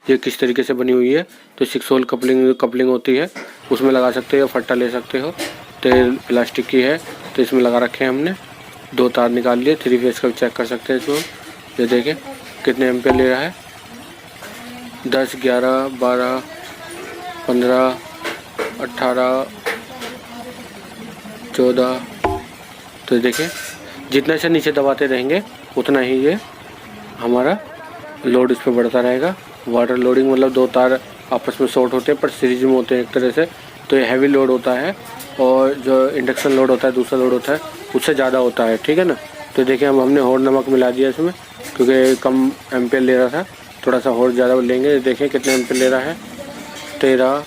ये किस तरीके से बनी हुई है। तो 6 होल कपलिंग होती है, उसमें लगा सकते हो, फट्टा ले सकते हो। तेल प्लास्टिक की है, तो इसमें लगा रखे हैं हमने। 2 तार निकाल लिए। 3 फेस का भी चेक कर सकते हैं इसको। ये देखें कितने एम्पेयर ले रहा है, 10, 11, 12, 15, 18, 14। तो देखें जितना से नीचे दबाते रहेंगे उतना ही ये हमारा लोड इस पर बढ़ता रहेगा। वाटर लोडिंग मतलब 2 तार आपस में शॉर्ट होते हैं पर सीरीज में होते हैं एक तरह से, तो ये हैवी लोड होता है। और जो इंडक्शन लोड होता है, दूसरा लोड होता है, उससे ज़्यादा होता है, ठीक है ना। तो देखिए अब हमने और नमक मिला दिया इसमें, क्योंकि कम एम्पेयर ले रहा था, थोड़ा सा और ज़्यादा लेंगे। देखें कितने एम्पेयर ले रहा है, 13।